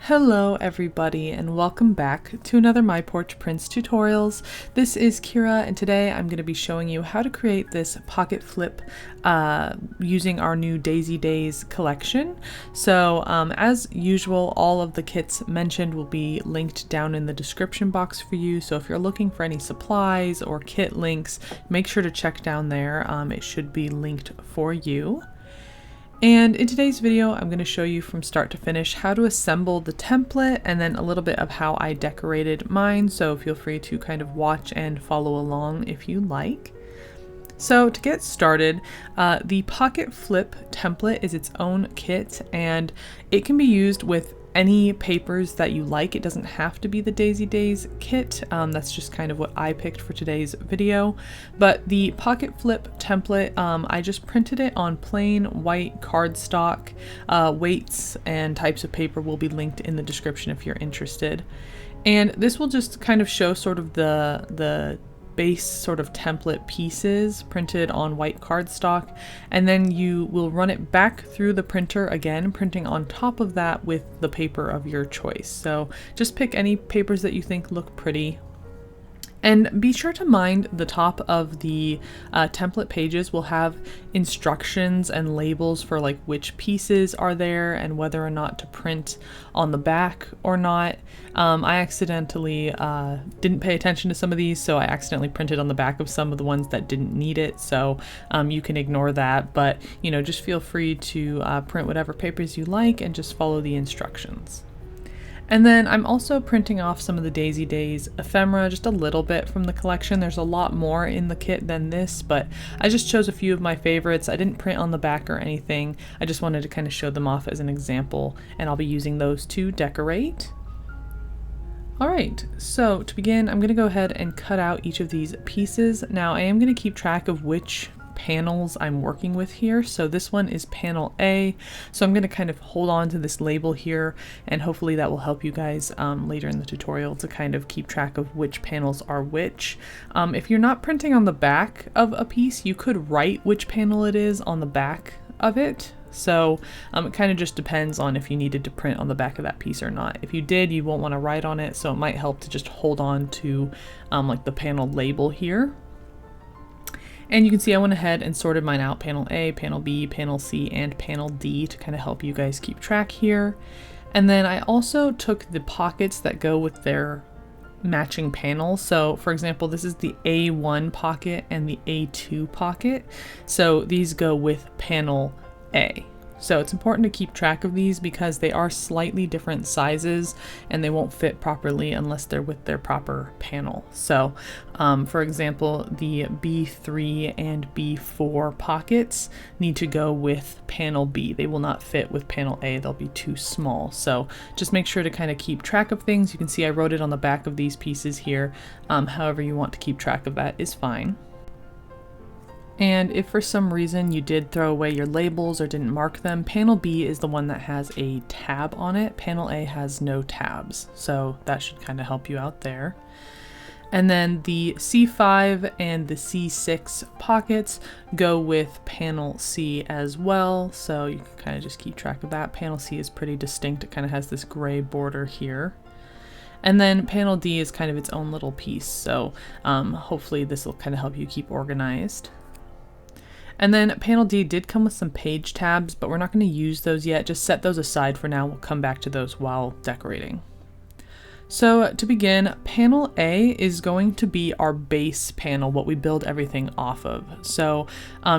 Hello everybody and welcome back to another My Porch Prints tutorials. This is Kyra and today I'm going to be showing you how to create this pocket flip using our new Daisy Days collection. So as usual, all of the kits mentioned will be linked down in the description box for you. So if you're looking for any supplies or kit links, make sure to check down there. It should be linked for you. And in today's video, I'm going to show you from start to finish how to assemble the template and then a little bit of how I decorated mine. So feel free to kind of watch and follow along if you like. So to get started, the pocket flip template is its own kit and it can be used with any papers that you like. It doesn't have to be the Daisy Days kit. That's just kind of what I picked for today's video. But the pocket flip template, I just printed it on plain white cardstock. Weights and types of paper will be linked in the description if you're interested. And this will just kind of show sort of the base sort of template pieces printed on white cardstock, and then you will run it back through the printer again, printing on top of that with the paper of your choice. So just pick any papers that you think look pretty. And be sure to mind the top of the template pages will have instructions and labels for like which pieces are there and whether or not to print on the back or not. I accidentally didn't pay attention to some of these, so I accidentally printed on the back of some of the ones that didn't need it. So you can ignore that, but you know, just feel free to print whatever papers you like and just follow the instructions. And then I'm also printing off some of the Daisy Days ephemera, just a little bit from the collection. There's a lot more in the kit than this, but I just chose a few of my favorites. I didn't print on the back or anything. I just wanted to kind of show them off as an example, and I'll be using those to decorate. All right, so to begin, I'm gonna go ahead and cut out each of these pieces. Now I am gonna keep track of which panels I'm working with here. So this one is panel A. So I'm going to kind of hold on to this label here, and hopefully that will help you guys later in the tutorial to kind of keep track of which panels are which. If you're not printing on the back of a piece, you could write which panel it is on the back of it. So it kind of just depends on if you needed to print on the back of that piece or not. If you did, you won't want to write on it, so it might help to just hold on to like the panel label here. And you can see I went ahead and sorted mine out: panel A, panel B, panel C, and panel D to kind of help you guys keep track here. And then I also took the pockets that go with their matching panels. So for example, this is the A1 pocket and the A2 pocket. So these go with panel A. So it's important to keep track of these because they are slightly different sizes and they won't fit properly unless they're with their proper panel. So for example, the B3 and B4 pockets need to go with panel B. They will not fit with panel A. They'll be too small. So just make sure to kind of keep track of things. You can see I wrote it on the back of these pieces here. However you want to keep track of that is fine. And if for some reason you did throw away your labels or didn't mark them, panel B is the one that has a tab on it. Panel A has no tabs, so that should kind of help you out there. And then the C5 and the C6 pockets go with panel C as well, so you can kind of just keep track of that. Panel C is pretty distinct. It kind of has this gray border here. And then panel D is kind of its own little piece, so hopefully this will kind of help you keep organized. And then panel D did come with some page tabs, but we're not going to use those yet. Just set those aside for now. We'll come back to those while decorating. So to begin, panel A is going to be our base panel, what we build everything off of. So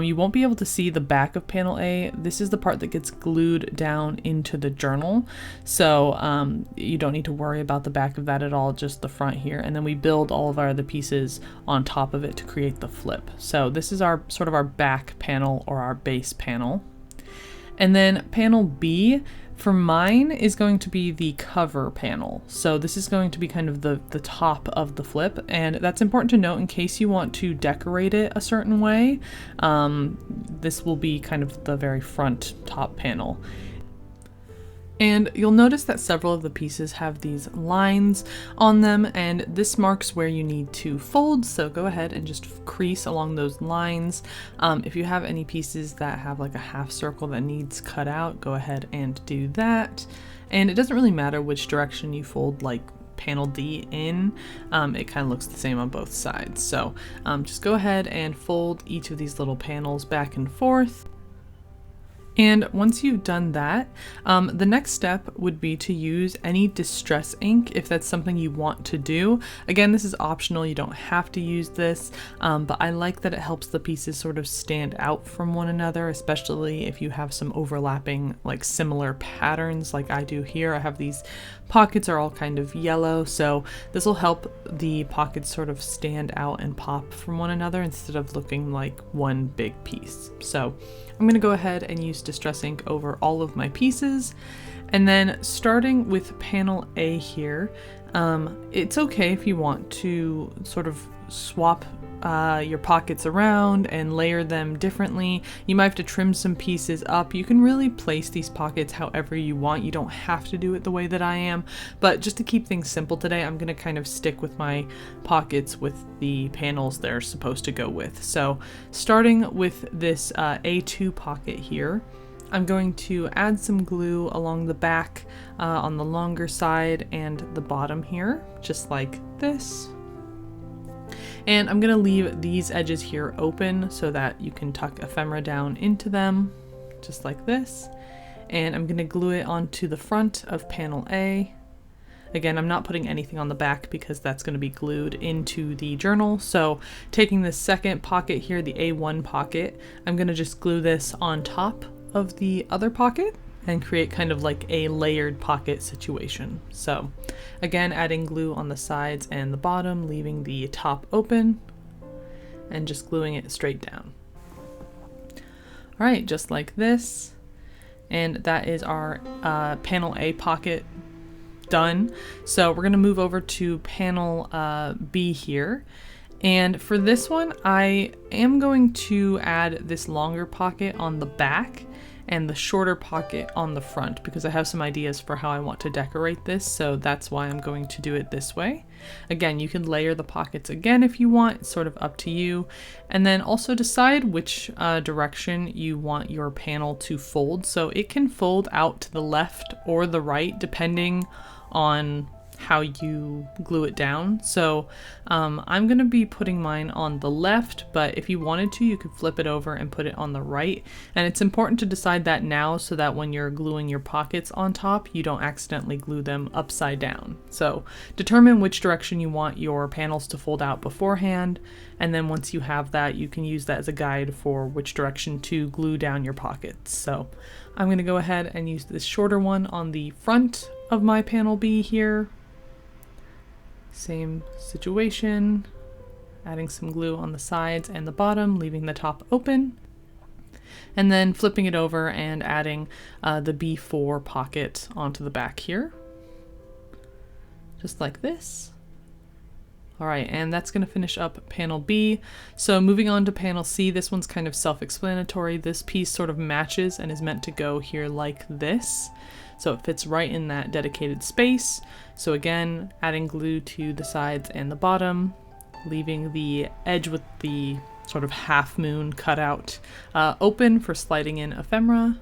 you won't be able to see the back of panel A. This is the part that gets glued down into the journal. So you don't need to worry about the back of that at all, just the front here. And then we build all of our other pieces on top of it to create the flip. So this is our sort of our back panel or our base panel. And then panel B, for mine, is going to be the cover panel. So this is going to be kind of the top of the flip, and that's important to note in case you want to decorate it a certain way. This will be kind of the very front top panel. And you'll notice that several of the pieces have these lines on them, and this marks where you need to fold, so go ahead and just crease along those lines. If you have any pieces that have like a half circle that needs cut out, go ahead and do that. And it doesn't really matter which direction you fold like panel D in, it kind of looks the same on both sides. So just go ahead and fold each of these little panels back and forth. And once you've done that, the next step would be to use any distress ink if that's something you want to do. Again, this is optional, you don't have to use this, but I like that it helps the pieces sort of stand out from one another, especially if you have some overlapping, like similar patterns like I do here. I have these pockets are all kind of yellow, so this will help the pockets sort of stand out and pop from one another instead of looking like one big piece. So I'm going to go ahead and use distress ink over all of my pieces, and then starting with panel A here, it's okay if you want to sort of swap your pockets around and layer them differently. You might have to trim some pieces up. You can really place these pockets however you want. You don't have to do it the way that I am, but just to keep things simple today, I'm going to kind of stick with my pockets with the panels they're supposed to go with. So starting with this A2 pocket here, I'm going to add some glue along the back on the longer side and the bottom here, just like this. And I'm going to leave these edges here open so that you can tuck ephemera down into them, just like this. And I'm going to glue it onto the front of panel A. Again, I'm not putting anything on the back because that's going to be glued into the journal. So taking this second pocket here, the A1 pocket, I'm going to just glue this on top of the other pocket and create kind of like a layered pocket situation. So again, adding glue on the sides and the bottom, leaving the top open and just gluing it straight down. All right, just like this. And that is our panel A pocket done. So we're gonna move over to panel B here. And for this one, I am going to add this longer pocket on the back and the shorter pocket on the front because I have some ideas for how I want to decorate this, so that's why I'm going to do it this way. Again, you can layer the pockets again if you want, it's sort of up to you. And then also decide which direction you want your panel to fold. So it can fold out to the left or the right depending on how you glue it down. So I'm gonna be putting mine on the left, but if you wanted to, you could flip it over and put it on the right. And it's important to decide that now so that when you're gluing your pockets on top, you don't accidentally glue them upside down. So determine which direction you want your panels to fold out beforehand. And then once you have that, you can use that as a guide for which direction to glue down your pockets. So I'm gonna go ahead and use this shorter one on the front of my panel B here. Same situation, adding some glue on the sides and the bottom, leaving the top open, and then flipping it over and adding the B4 pocket onto the back here, just like this. All right, and that's going to finish up panel B. So moving on to panel C, this one's kind of self-explanatory. This piece sort of matches and is meant to go here like this. So it fits right in that dedicated space. So again, adding glue to the sides and the bottom, leaving the edge with the sort of half moon cut out open for sliding in ephemera.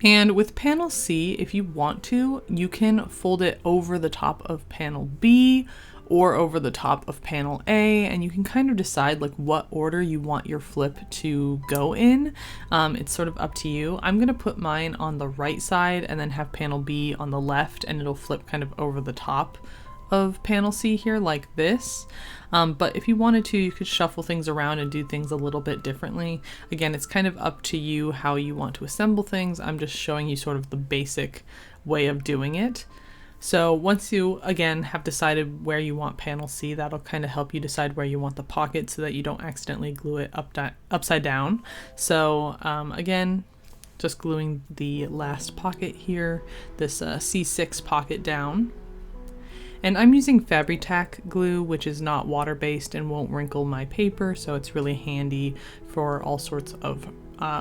And with panel C, if you want to, you can fold it over the top of panel B or over the top of panel A, and you can kind of decide like what order you want your flip to go in. It's sort of up to you. I'm gonna put mine on the right side and then have panel B on the left, and it'll flip kind of over the top of panel C here like this. But if you wanted to, you could shuffle things around and do things a little bit differently. Again, it's kind of up to you how you want to assemble things. I'm just showing you sort of the basic way of doing it. So once you, again, have decided where you want panel C, that'll kind of help you decide where you want the pocket so that you don't accidentally glue it upside down. So again, just gluing the last pocket here, this C6 pocket down. And I'm using Fabri-Tac glue, which is not water-based and won't wrinkle my paper, so it's really handy for all sorts of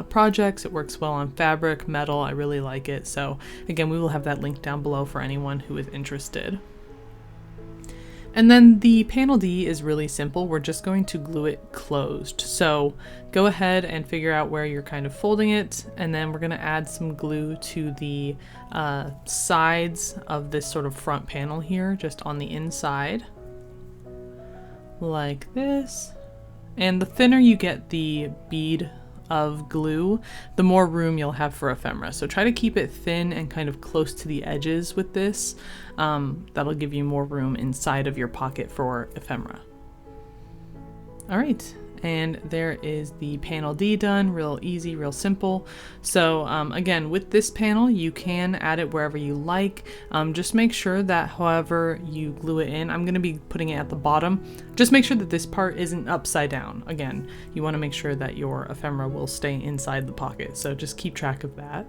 projects. It works well on fabric, metal, I really like it. So again, we will have that link down below for anyone who is interested. And then the panel D is really simple. We're just going to glue it closed. So go ahead and figure out where you're kind of folding it. And then we're gonna add some glue to the sides of this sort of front panel here, just on the inside, like this. And the thinner you get the bead of glue, the more room you'll have for ephemera. So try to keep it thin and kind of close to the edges with this. That'll give you more room inside of your pocket for ephemera. All right, and there is the panel D done. Real easy, real simple. So again, with this panel, you can add it wherever you like. Just make sure that however you glue it in, I'm gonna be putting it at the bottom. Just make sure that this part isn't upside down. Again, you wanna make sure that your ephemera will stay inside the pocket. So just keep track of that.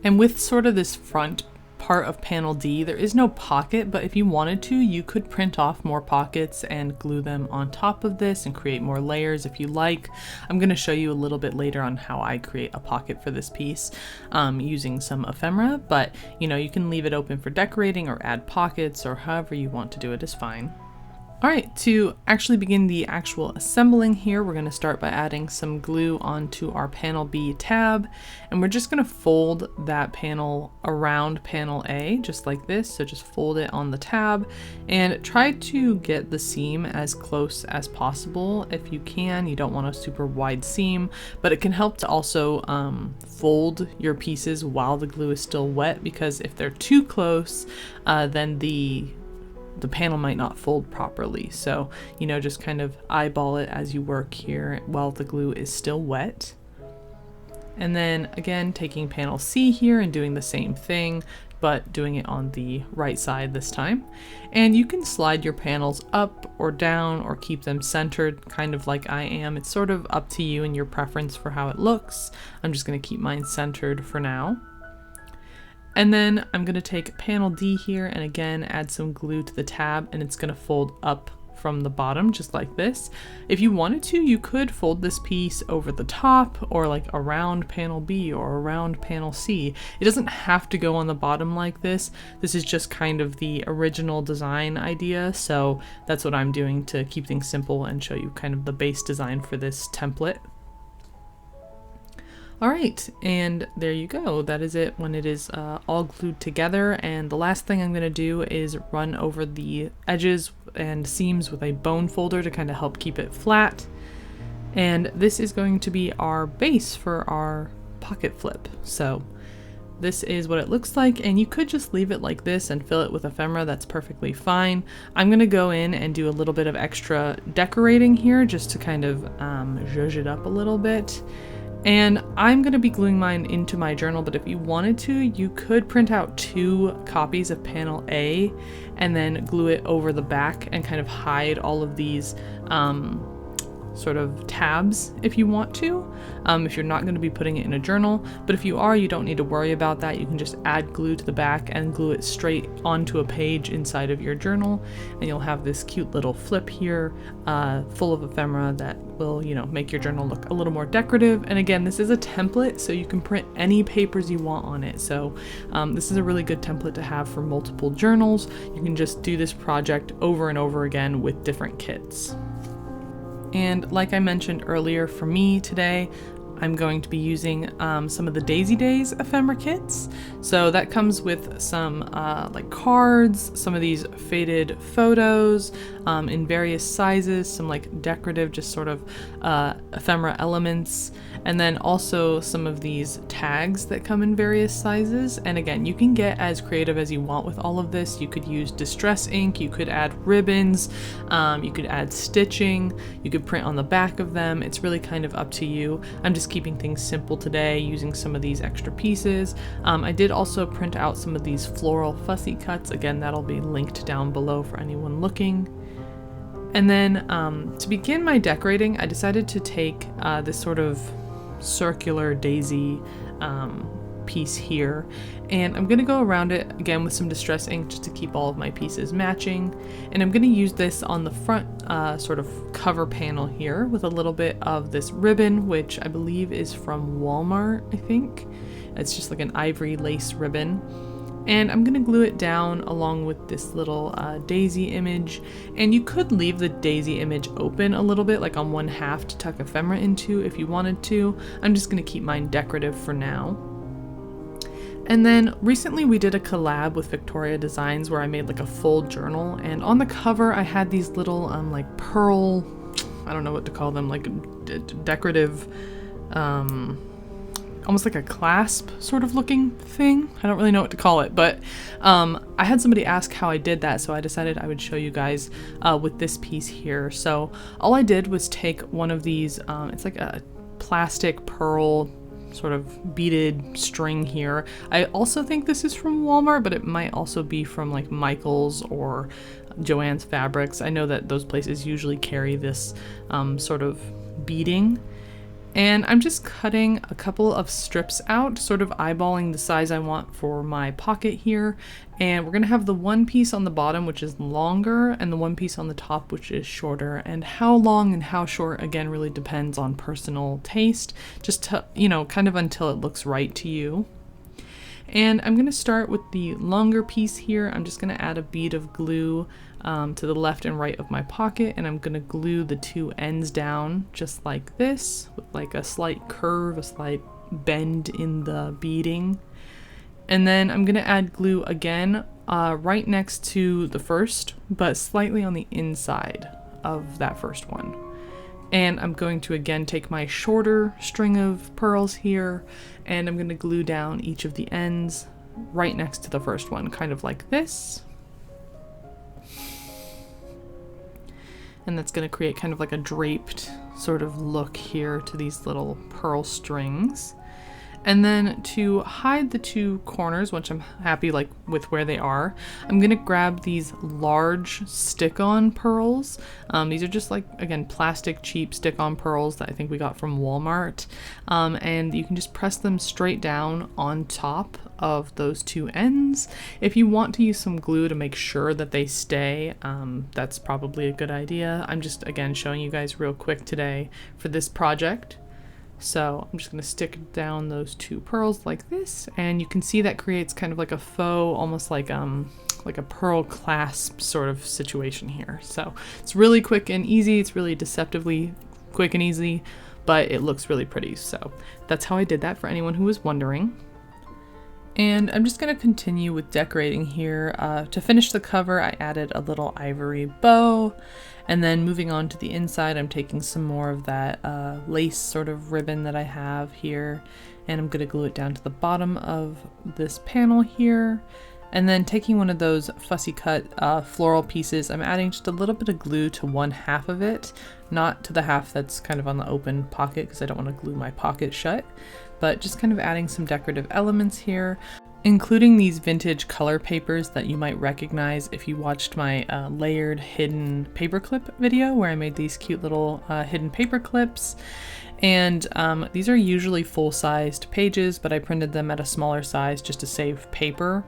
And with sort of this front part of panel D, there is no pocket, but if you wanted to, you could print off more pockets and glue them on top of this and create more layers if you like. I'm going to show you a little bit later on how I create a pocket for this piece using some ephemera, but you know, you can leave it open for decorating or add pockets, or however you want to do it is fine. All right, to actually begin the actual assembling here, we're going to start by adding some glue onto our panel B tab, and we're just going to fold that panel around panel A, just like this. So just fold it on the tab and try to get the seam as close as possible if you can. You don't want a super wide seam, but it can help to also fold your pieces while the glue is still wet, because if they're too close, then the panel might not fold properly. So, you know, just kind of eyeball it as you work here while the glue is still wet. And then again, taking panel C here and doing the same thing, but doing it on the right side this time. And you can slide your panels up or down or keep them centered, kind of like I am. It's sort of up to you and your preference for how it looks. I'm just going to keep mine centered for now. And then I'm going to take panel D here and again add some glue to the tab, and it's going to fold up from the bottom just like this. If you wanted to, you could fold this piece over the top or like around panel B or around panel C. It doesn't have to go on the bottom like this. This is just kind of the original design idea, so that's what I'm doing to keep things simple and show you kind of the base design for this template. All right, and there you go. That is it when it is all glued together. And the last thing I'm gonna do is run over the edges and seams with a bone folder to kind of help keep it flat. And this is going to be our base for our pocket flip. So this is what it looks like, and you could just leave it like this and fill it with ephemera. That's perfectly fine. I'm gonna go in and do a little bit of extra decorating here just to kind of zhuzh it up a little bit. And I'm going to be gluing mine into my journal, but if you wanted to, you could print out 2 copies of panel A and then glue it over the back and kind of hide all of these sort of tabs if you want to, if you're not going to be putting it in a journal. But if you are, you don't need to worry about that. You can just add glue to the back and glue it straight onto a page inside of your journal, and you'll have this cute little flip here full of ephemera that will, you know, make your journal look a little more decorative. And again, this is a template, so you can print any papers you want on it. So this is a really good template to have for multiple journals. You can just do this project over and over again with different kits. And like I mentioned earlier, for me today, I'm going to be using some of the Daisy Days ephemera kits. So that comes with some like cards, some of these faded photos in various sizes, some like decorative, just sort of ephemera elements, and then also some of these tags that come in various sizes. And again, you can get as creative as you want with all of this. You could use distress ink, you could add ribbons, you could add stitching, you could print on the back of them. It's really kind of up to you. I'm just keeping things simple today using some of these extra pieces. I did also print out some of these floral fussy cuts. Again, that'll be linked down below for anyone looking. And then to begin my decorating, I decided to take this sort of circular daisy piece here, and I'm gonna go around it again with some distress ink just to keep all of my pieces matching. And I'm gonna use this on the front sort of cover panel here with a little bit of this ribbon, which I believe is from Walmart, I think. It's just like an ivory lace ribbon. And I'm gonna glue it down along with this little daisy image. And you could leave the daisy image open a little bit, like on one half to tuck ephemera into if you wanted to. I'm just gonna keep mine decorative for now. And then recently we did a collab with Victoria Designs where I made like a full journal, and on the cover I had these little like pearl, I don't know what to call them, like decorative, almost like a clasp sort of looking thing. I don't really know what to call it, but I had somebody ask how I did that, so I decided I would show you guys with this piece here. So all I did was take one of these, it's like a plastic pearl sort of beaded string here. I also think this is from Walmart, but it might also be from like Michael's or Joann's Fabrics. I know that those places usually carry this sort of beading. And I'm just cutting a couple of strips out, sort of eyeballing the size I want for my pocket here. And we're gonna have the one piece on the bottom, which is longer, and the one piece on the top, which is shorter. And how long and how short, again, really depends on personal taste, just to, you know, kind of until it looks right to you. And I'm gonna start with the longer piece here. I'm just gonna add a bead of glue to the left and right of my pocket, and I'm gonna glue the two ends down just like this, with like a slight curve, a slight bend in the beading. And then I'm gonna add glue again right next to the first, but slightly on the inside of that first one. And I'm going to again take my shorter string of pearls here, and I'm gonna glue down each of the ends right next to the first one, kind of like this. And that's gonna create kind of like a draped sort of look here to these little pearl strings. And then to hide the two corners, which I'm happy like with where they are, I'm gonna grab these large stick-on pearls. These are just like, again, plastic cheap stick-on pearls that I think we got from Walmart. And you can just press them straight down on top of those two ends. If you want to use some glue to make sure that they stay, that's probably a good idea. I'm just, again, showing you guys real quick today for this project. So I'm just gonna stick down those two pearls like this, and you can see that creates kind of like a faux, almost like a pearl clasp sort of situation here. So it's really quick and easy. It's really deceptively quick and easy, but it looks really pretty. So that's how I did that for anyone who was wondering. And I'm just going to continue with decorating here. To finish the cover, I added a little ivory bow, and then moving on to the inside, I'm taking some more of that lace sort of ribbon that I have here, and I'm going to glue it down to the bottom of this panel here. And then taking one of those fussy cut floral pieces, I'm adding just a little bit of glue to one half of it, not to the half that's kind of on the open pocket because I don't want to glue my pocket shut, but just kind of adding some decorative elements here, including these vintage color papers that you might recognize if you watched my layered hidden paperclip video where I made these cute little hidden paper clips. And these are usually full-sized pages, but I printed them at a smaller size just to save paper.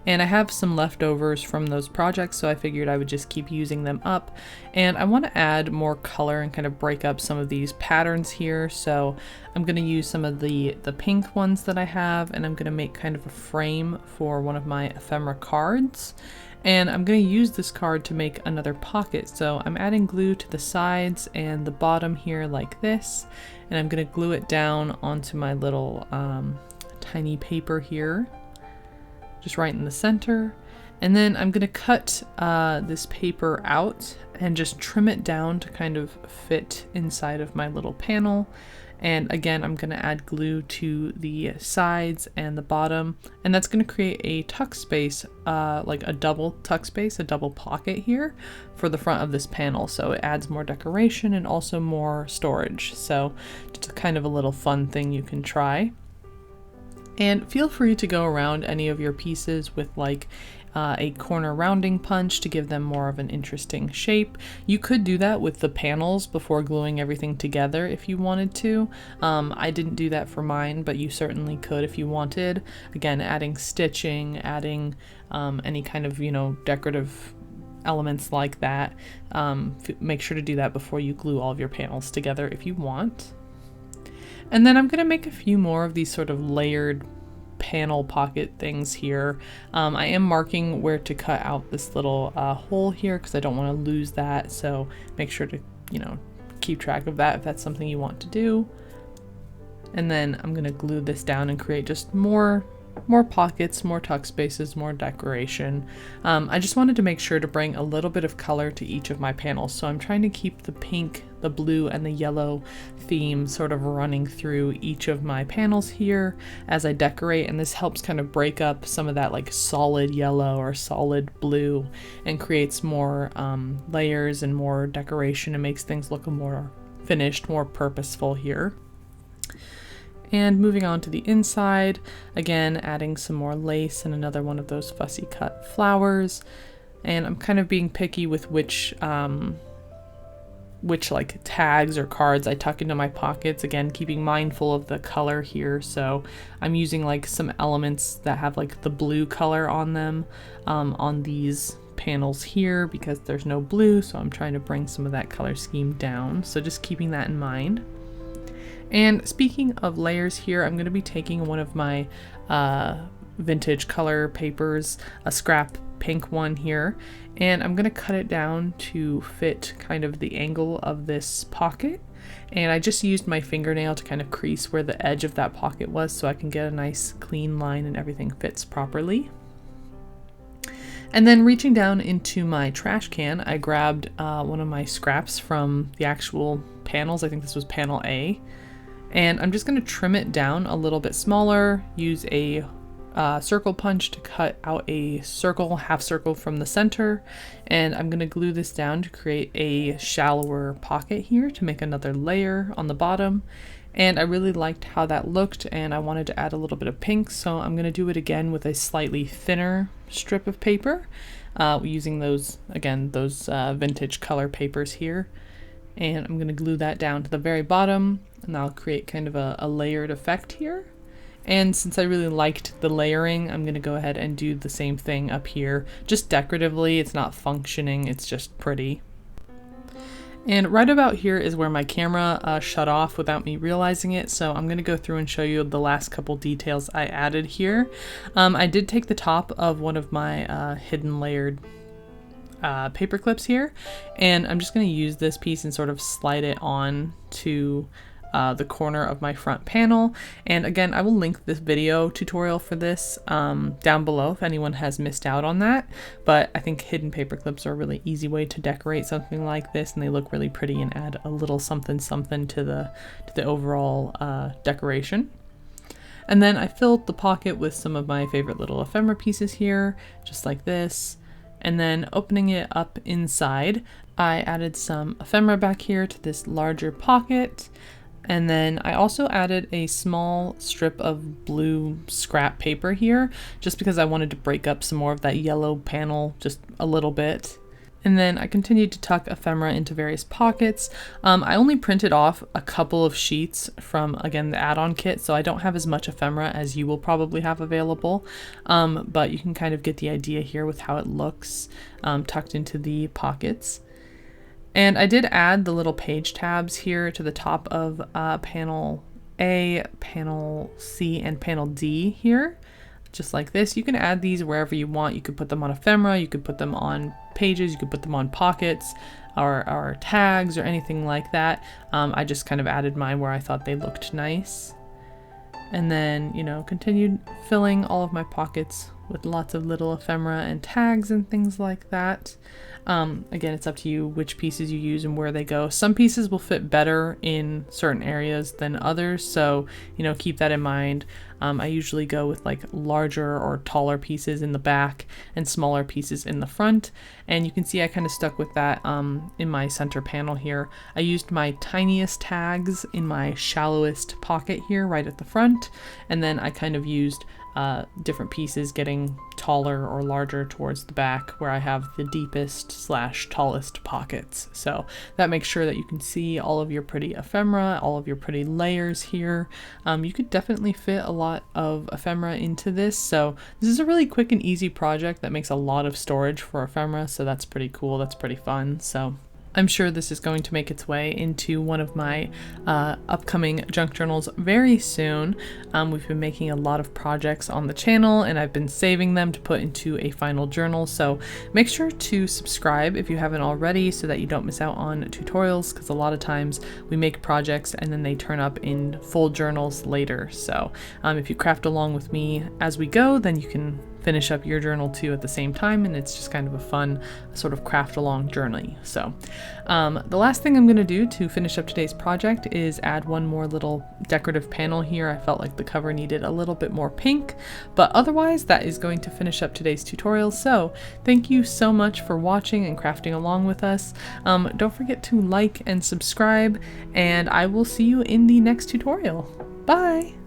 And I have some leftovers from those projects, so I figured I would just keep using them up. And I want to add more color and kind of break up some of these patterns here. So I'm going to use some of the pink ones that I have, and I'm going to make kind of a frame for one of my ephemera cards. And I'm going to use this card to make another pocket. So I'm adding glue to the sides and the bottom here like this. And I'm going to glue it down onto my little tiny paper here, just right in the center. And then I'm going to cut this paper out and just trim it down to kind of fit inside of my little panel. And again, I'm going to add glue to the sides and the bottom, and that's going to create a tuck space, like a double tuck space, a double pocket here for the front of this panel. So it adds more decoration and also more storage. So just kind of a little fun thing you can try. And feel free to go around any of your pieces with like a corner rounding punch to give them more of an interesting shape. You could do that with the panels before gluing everything together if you wanted to. I didn't do that for mine, but you certainly could if you wanted. Again, adding stitching, adding any kind of, you know, decorative elements like that. Make sure to do that before you glue all of your panels together if you want. And then I'm going to make a few more of these sort of layered panel pocket things here. I am marking where to cut out this little hole here because I don't want to lose that, so make sure to, you know, keep track of that if that's something you want to do. And then I'm going to glue this down and create just more pockets, more tuck spaces, more decoration. I just wanted to make sure to bring a little bit of color to each of my panels, so I'm trying to keep the pink, the blue, and the yellow theme sort of running through each of my panels here as I decorate, and this helps kind of break up some of that like solid yellow or solid blue and creates more layers and more decoration and makes things look more finished, more purposeful here. And moving on to the inside, again, adding some more lace and another one of those fussy cut flowers. And I'm kind of being picky with which like tags or cards I tuck into my pockets, again, keeping mindful of the color here. So I'm using like some elements that have like the blue color on them on these panels here because there's no blue. So I'm trying to bring some of that color scheme down. So just keeping that in mind. And speaking of layers here, I'm going to be taking one of my vintage color papers, a scrap pink one here, and I'm going to cut it down to fit kind of the angle of this pocket. And I just used my fingernail to kind of crease where the edge of that pocket was so I can get a nice clean line and everything fits properly. And then reaching down into my trash can, I grabbed one of my scraps from the actual panels. I think this was panel A. And I'm just going to trim it down a little bit smaller, use a circle punch to cut out a circle, half circle from the center, and I'm going to glue this down to create a shallower pocket here to make another layer on the bottom. And I really liked how that looked, and I wanted to add a little bit of pink, so I'm going to do it again with a slightly thinner strip of paper, using those, again, those vintage color papers here. And I'm going to glue that down to the very bottom, and that'll create kind of a layered effect here. And since I really liked the layering, I'm going to go ahead and do the same thing up here, just decoratively. It's not functioning, it's just pretty. And right about here is where my camera shut off without me realizing it, so I'm going to go through and show you the last couple details I added here. I did take the top of one of my hidden layered paper clips here, and I'm just going to use this piece and sort of slide it on to the corner of my front panel. And again, I will link this video tutorial for this down below if anyone has missed out on that, but I think hidden paper clips are a really easy way to decorate something like this, and they look really pretty and add a little something something to the overall decoration. And then I filled the pocket with some of my favorite little ephemera pieces here, just like this. And then opening it up inside, I added some ephemera back here to this larger pocket. And then I also added a small strip of blue scrap paper here, just because I wanted to break up some more of that yellow panel just a little bit. And then I continued to tuck ephemera into various pockets. I only printed off a couple of sheets from, again, the add-on kit, so I don't have as much ephemera as you will probably have available, but you can kind of get the idea here with how it looks tucked into the pockets. And I did add the little page tabs here to the top of panel A, panel C, and panel D here, just like this. You can add these wherever you want. You could put them on ephemera, you could put them on pages, you could put them on pockets or tags or anything like that. I just kind of added mine where I thought they looked nice. And then, you know, continued filling all of my pockets with lots of little ephemera and tags and things like that. Again, it's up to you which pieces you use and where they go. Some pieces will fit better in certain areas than others, so, you know, keep that in mind. I usually go with like larger or taller pieces in the back and smaller pieces in the front, and you can see I kind of stuck with that in my center panel here. I used my tiniest tags in my shallowest pocket here right at the front, and then I kind of used different pieces getting taller or larger towards the back where I have the deepest / tallest pockets. So that makes sure that you can see all of your pretty ephemera, all of your pretty layers here. You could definitely fit a lot of ephemera into this. So this is a really quick and easy project that makes a lot of storage for ephemera. So that's pretty cool. That's pretty fun. So I'm sure this is going to make its way into one of my upcoming junk journals very soon. We've been making a lot of projects on the channel and I've been saving them to put into a final journal, so make sure to subscribe if you haven't already so that you don't miss out on tutorials, because a lot of times we make projects and then they turn up in full journals later. So if you craft along with me as we go, then you can finish up your journal too at the same time, and it's just kind of a fun sort of craft along journey. So the last thing I'm going to do to finish up today's project is add one more little decorative panel here. I felt like the cover needed a little bit more pink, but otherwise that is going to finish up today's tutorial. So thank you so much for watching and crafting along with us. Don't forget to like and subscribe, and I will see you in the next tutorial. Bye!